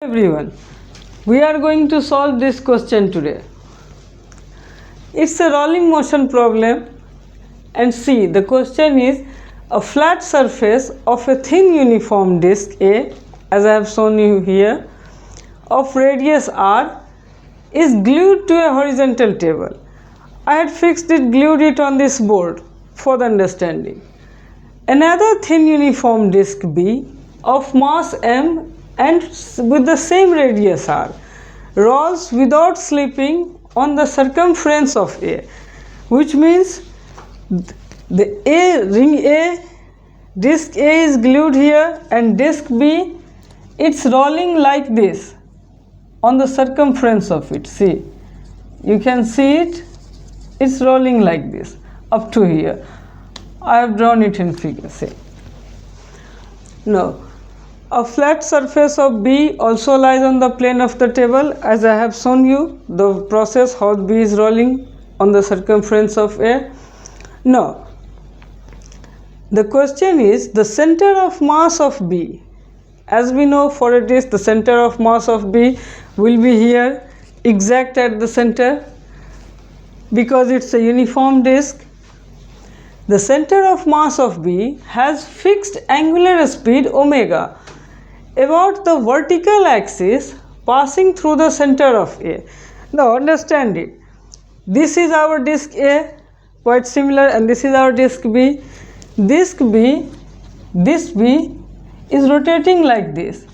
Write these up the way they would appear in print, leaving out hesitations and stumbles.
Everyone, we are going to solve this question today. It's a rolling motion problem, and see, the question is a flat surface of a thin uniform disk A, as I have shown you here, of radius r is glued to a horizontal table. I had glued it on this board for the understanding. Another thin uniform disk B of mass m and with the same radius r rolls without slipping on the circumference of A, which means the ring A, disk A is glued here, and disk B, it's rolling like this on the circumference of it. See, you can see it, it's rolling like this up to here. I have drawn it in figure. See, now a flat surface of B also lies on the plane of the table, as I have shown you the process how B is rolling on the circumference of A. Now the question is the center of mass of B. As we know, for a disk the center of mass of B will be here, exact at the center, because it's a uniform disk. The center of mass of B has fixed angular speed omega about the vertical axis passing through the center of A. Now understand it. This is our disk A, quite similar, and this is our disk B. This B is rotating like this,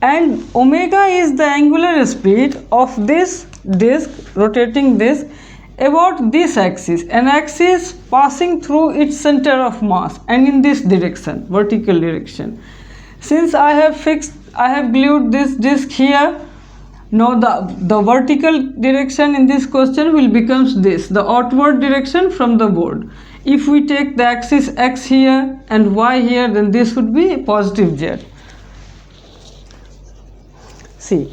and omega is the angular speed of this disk, rotating this about this axis, an axis passing through its center of mass and in this direction, vertical direction. Since I have glued this disk here, now the vertical direction in this question will becomes this, the outward direction from the board. If we take the axis x here and y here, then this would be positive z. See,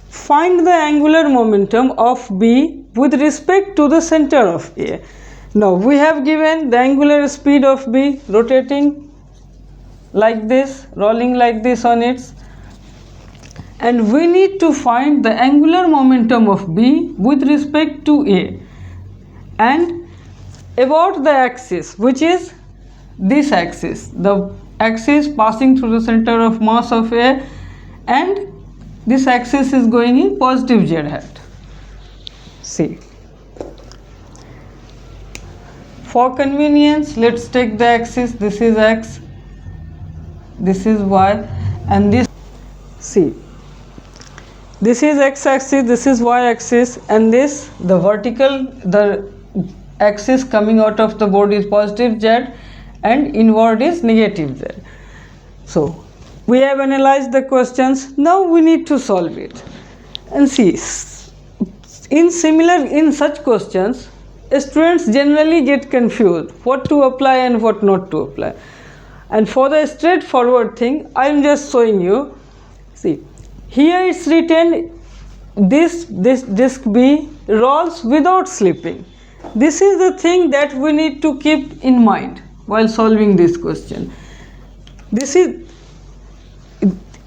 find the angular momentum of B with respect to the center of A. Now we have given the angular speed of B rotating like this, rolling like this on its, and we need to find the angular momentum of B with respect to A and about the axis, which is this axis, the axis passing through the center of mass of A, and this axis is going in positive z hat. See, for convenience, let's take the axis. This is x, this is y, and this, see, this is x axis, this is y axis, and this, the vertical, the axis coming out of the board is positive z and inward is negative z. So we have analyzed the questions. Now we need to solve it. And see, in such questions, students generally get confused what to apply and what not to apply. And for the straightforward thing, I am just showing you. See, here it's written this disk B rolls without slipping. This is the thing that we need to keep in mind while solving this question. This is,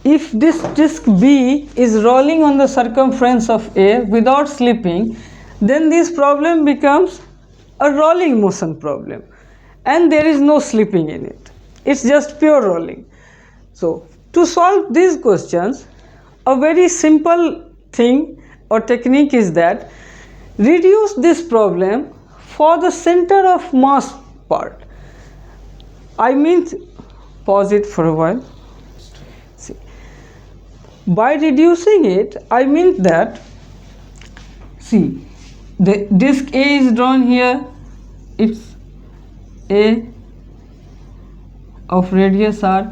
if this disk B is rolling on the circumference of A without slipping, then this problem becomes a rolling motion problem, and there is no slipping in it. It's just pure rolling. So to solve these questions, a very simple thing or technique is that reduce this problem for the center of mass part. I mean, pause it for a while. See, by reducing it, I mean that, see, the disk A is drawn here, it's A of radius r,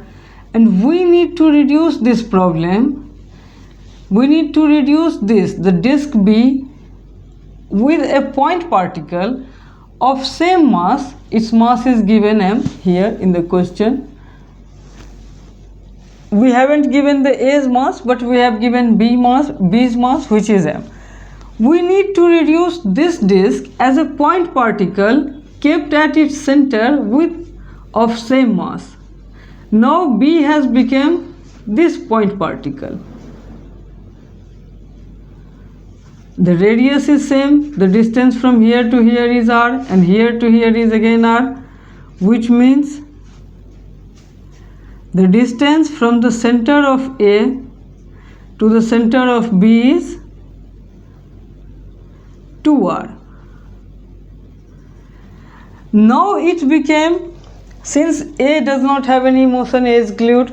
and we need to reduce this problem. We need to reduce this, the disk B, with a point particle of same mass. Its mass is given m here in the question. We haven't given the A's mass, but we have given B's mass, which is m. We need to reduce this disk as a point particle kept at its center with of same mass. Now B has become this point particle. The radius is same, the distance from here to here is r, and here to here is again r, which means the distance from the center of A to the center of B is 2r. Now it became, since A does not have any motion, A is glued,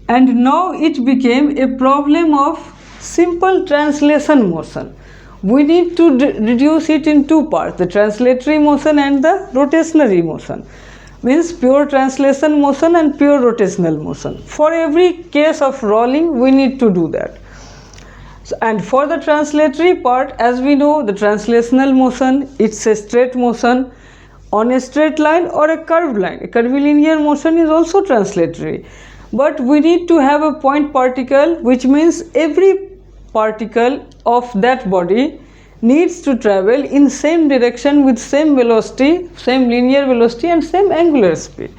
and now it became a problem of simple translation motion. We need to reduce it in two parts, the translatory motion and the rotationary motion. Means pure translation motion and pure rotational motion. For every case of rolling, we need to do that. So, and for the translatory part, as we know, the translational motion, it's a straight motion on a straight line or a curved line. A curvilinear motion is also translatory. But we need to have a point particle, which means every particle of that body needs to travel in same direction with same velocity, same linear velocity and same angular speed.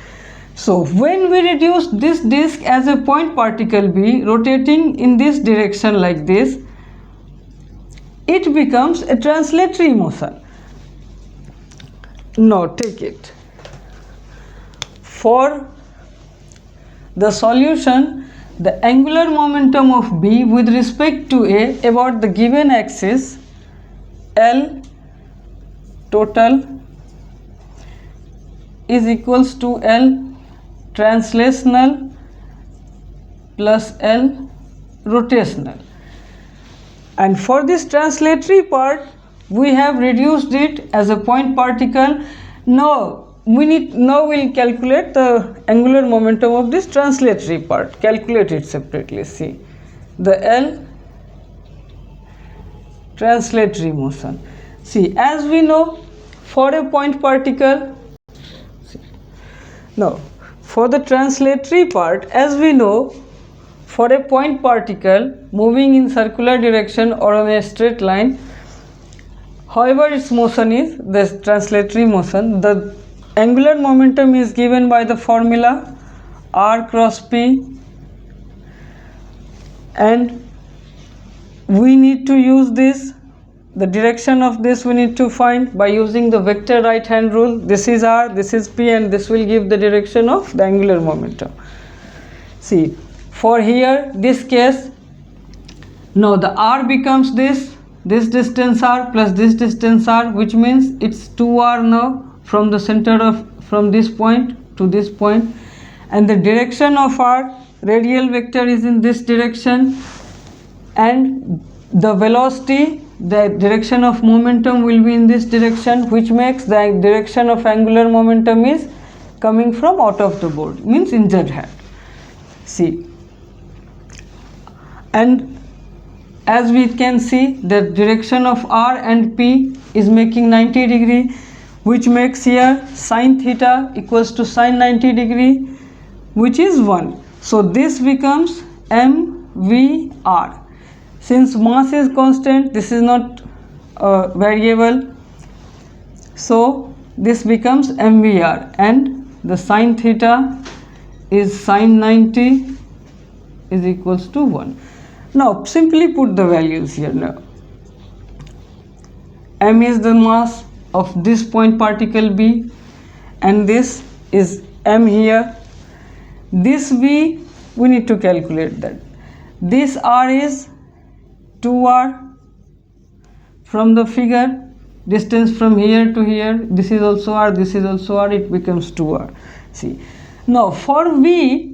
So when we reduce this disk as a point particle B rotating in this direction like this, it becomes a translatory motion. Now take it. For the solution, the angular momentum of B with respect to A about the given axis L total is equals to L translational plus L rotational. And for this translatory part, we have reduced it as a point particle. Now we'll calculate the angular momentum of this translatory part. Calculate it separately. See the L translatory motion. See, as we know, for a point particle, now for the translatory part, as we know, for a point particle moving in circular direction or on a straight line, however its motion is the translatory motion, the angular momentum is given by the formula r cross p, and we need to use this, the direction of this we need to find by using the vector right hand rule. This is r, this is p, and this will give the direction of the angular momentum. See, for here this case, now the r becomes this distance r plus this distance r, which means it's 2r now from the center of, from this point to this point, and the direction of r radial vector is in this direction, and the velocity, the direction of momentum will be in this direction, which makes the direction of angular momentum is coming from out of the board, means in z hat. See, and as we can see, the direction of r and p is making 90 degree, which makes here sine theta equals to sine 90 degree, which is 1. So this becomes mvr. Since mass is constant, this is not a variable, so this becomes mvr, and the sine theta is sine 90 is equals to 1. Now simply put the values here. Now m is the mass of this point particle B, and this is m here. This v we need to calculate that. This r is 2r from the figure, distance from here to here, this is also r, this is also r, it becomes 2r. See, now for v,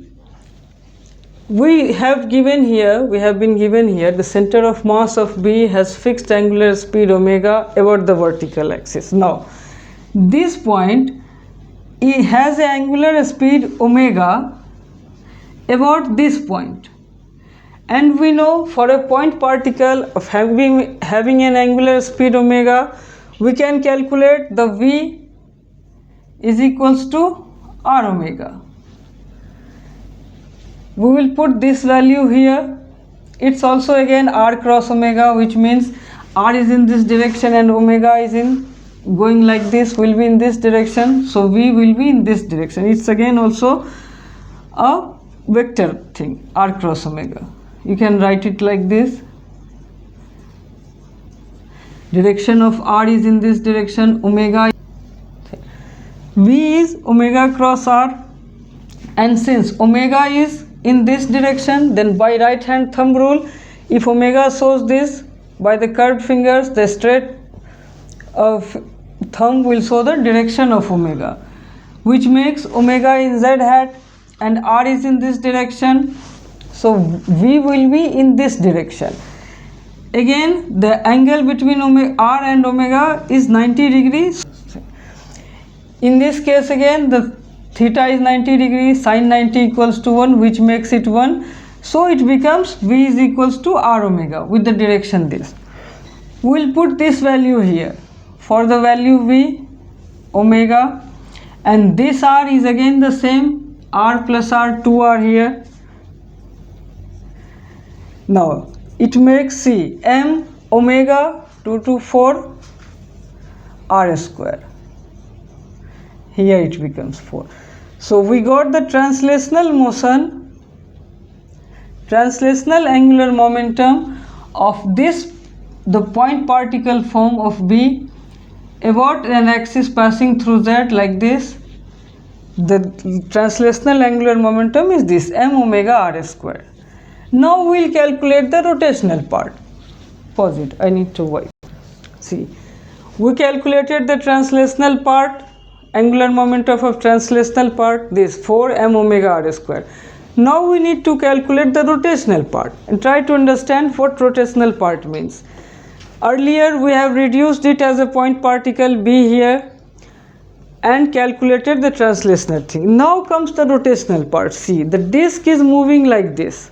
we have been given here the center of mass of B has fixed angular speed omega about the vertical axis. Now this point, it has an angular speed omega about this point, and we know for a point particle of having an angular speed omega, we can calculate the v is equals to r omega. We will put this value here. It's also again r cross omega, which means r is in this direction and omega is in going like this, will be in this direction, so v will be in this direction. It's again also a vector thing, r cross omega. You can write it like this. Direction of r is in this direction, omega. V is omega cross r, and since omega is in this direction, then by right hand thumb rule, if omega shows this by the curved fingers, the straight thumb will show the direction of omega, which makes omega in z hat and r is in this direction, so V will be in this direction. Again, the angle between r and omega is 90 degrees. In this case again, the theta is 90 degrees, sin 90 equals to 1, which makes it 1. So it becomes V is equals to r omega with the direction this. We'll put this value here for the value V omega, and this r is again the same, r plus r, 2r here. Now it makes C m omega 2 to 4 r square. Here it becomes 4. So we got the translational motion, translational angular momentum of this, the point particle form of B about an axis passing through Z like this. The translational angular momentum is this, m omega r square. Now we'll calculate the rotational part. Pause it, I need to wipe. See, we calculated the translational part, angular momentum of translational part, this 4 m omega r square. Now we need to calculate the rotational part and try to understand what rotational part means. Earlier we have reduced it as a point particle B here and calculated the translational thing. Now comes the rotational part. See, the disk is moving like this.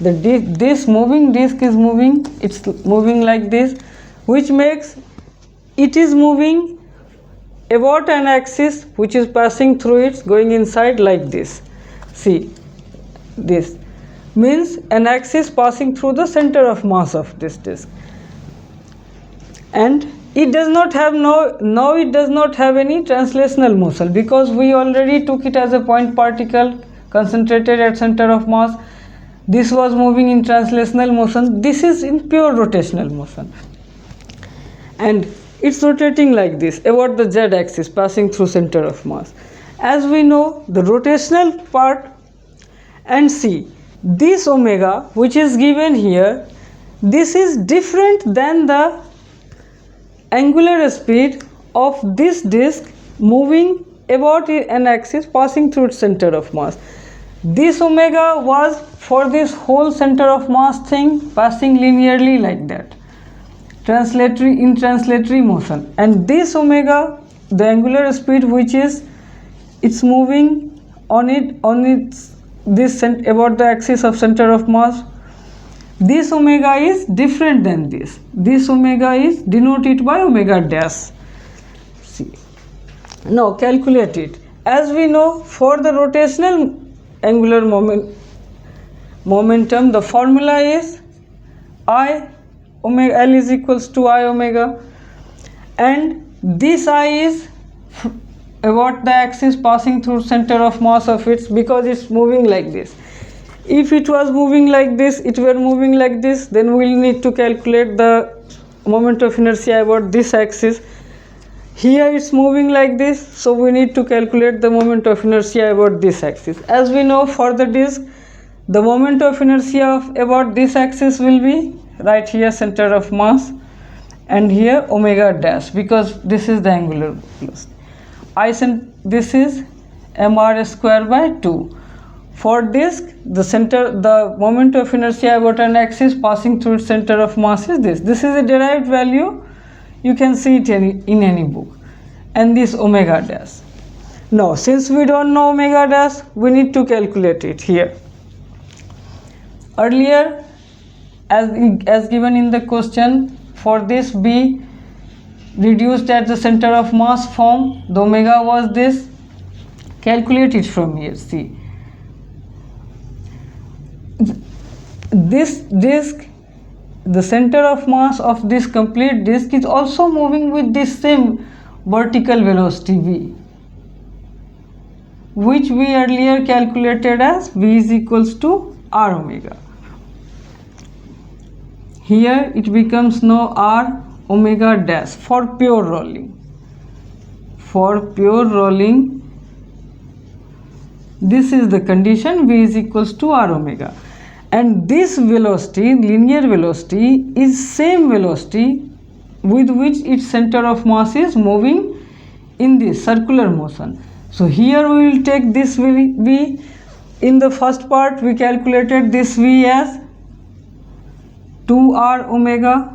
This moving disk is moving, it's moving like this, which makes it is moving about an axis which is passing through it, going inside like this. See, this means an axis passing through the center of mass of this disk, and it does not have now it does not have any translational motion because we already took it as a point particle concentrated at center of mass. This was moving in translational motion, this is in pure rotational motion, and it's rotating like this about the z axis passing through center of mass. As we know, the rotational part, and see, this omega which is given here, this is different than the angular speed of this disk moving about an axis passing through its center of mass. This omega was for this whole center of mass thing passing linearly like that, in translatory motion, and this omega, the angular speed which is it's moving on its this about the axis of center of mass, this omega is different than this. This omega is denoted by omega dash. See, now calculate it. As we know, for the rotational angular momentum, the formula is I omega L is equals to I omega, and this I is about the axis passing through center of mass of it because it's moving like this. If it was moving like this, it were moving like this, then we'll need to calculate the moment of inertia about this axis. Here it's moving like this, so we need to calculate the moment of inertia about this axis. As we know, for the disk, the moment of inertia about this axis will be right here, center of mass, and here omega dash, because this is the angular velocity. This is mr square by 2. For disk, the moment of inertia about an axis passing through its center of mass is this. This is a derived value, you can see it in any book, and this omega dash. Now, since we don't know omega dash, we need to calculate it here. Earlier, as given in the question, for this B reduced at the center of mass form, the omega was this. Calculate it from here. See, this disk, the center of mass of this complete disk is also moving with this same vertical velocity v. which we earlier calculated as V is equals to R omega. Here it becomes now R omega dash for pure rolling. For pure rolling, this is the condition, V is equals to R omega. And this velocity, linear velocity, is same velocity with which its center of mass is moving in this circular motion. So here we will take this V. In the first part we calculated this V as 2R omega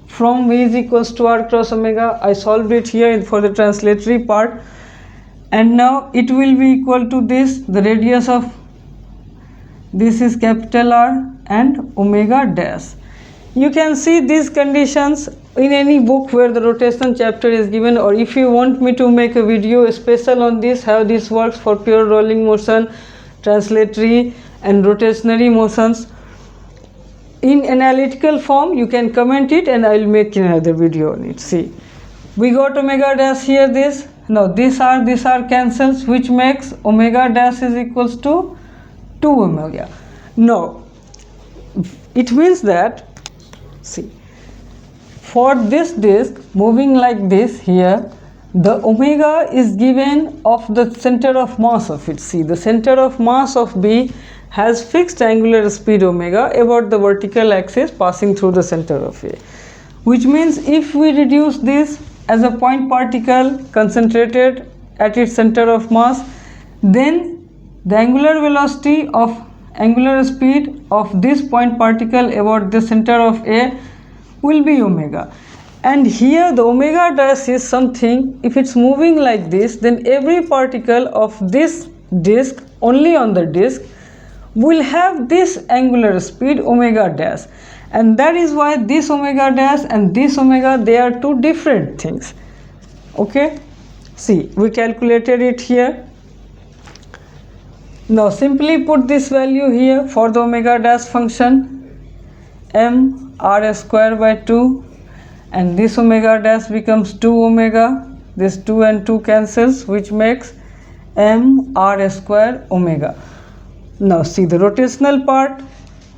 from V is equals to R cross omega. I solved it here for the translatory part, and now it will be equal to this, the radius of this is capital R and omega dash. You can see these conditions in any book where the rotation chapter is given, or if you want me to make a video special on this, how this works for pure rolling motion, translatory and rotationary motions in analytical form, you can comment it and I will make another video on it. See, we got omega dash here, this. Now this R cancels, which makes omega dash is equals to 2 omega. Now it means that, see, for this disk moving like this here, the omega is given of the center of mass of it. See, the center of mass of B has fixed angular speed omega about the vertical axis passing through the center of A, which means if we reduce this as a point particle concentrated at its center of mass, then the angular velocity of angular speed of this point particle about the center of A will be omega. And here the omega dash is something, if it's moving like this, then every particle of this disk, only on the disk, will have this angular speed omega dash, and that is why this omega dash and this omega, they are two different things. Okay, see, we calculated it here. Now simply put this value here for the omega dash function, m r square by 2, and this omega dash becomes 2 omega, this 2 and 2 cancels, which makes m r square omega. Now see, the rotational part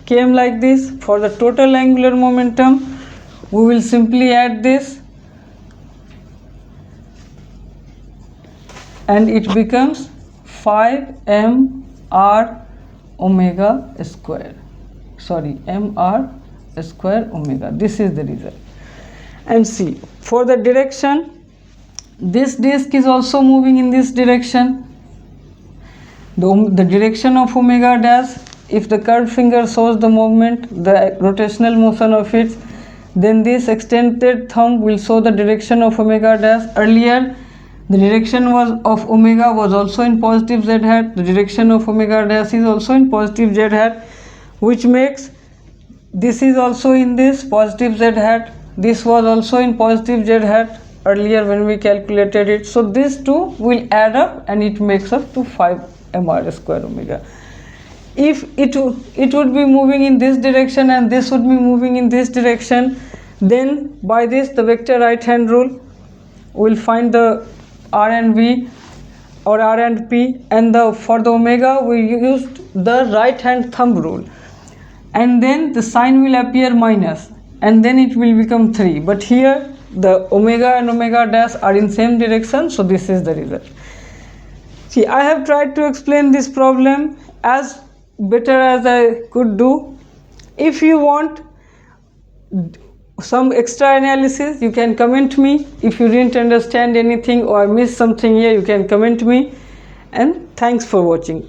came like this. For the total angular momentum, we will simply add this and it becomes 5 mr omega square, sorry, mr square omega. This is the result. And see, for the direction, this disk is also moving in this direction. The direction of omega dash, if the curved finger shows the movement, the rotational motion of it, then this extended thumb will show the direction of omega dash. Earlier the direction of omega was also in positive z hat, the direction of omega dash is also in positive z hat, which makes this is also in this positive z hat, this was also in positive z hat earlier when we calculated it. So these two will add up and it makes up to 5 mr square omega. If it would be moving in this direction and this would be moving in this direction, then by this, the vector right hand rule, we will find the r and v or r and p, and for the omega we used the right hand thumb rule, and then the sign will appear minus and then it will become 3, but here the omega and omega dash are in same direction, so this is the result. See, I have tried to explain this problem as better as I could do. If you want some extra analysis, you can comment me. If you didn't understand anything or missed something here, you can comment me. And thanks for watching.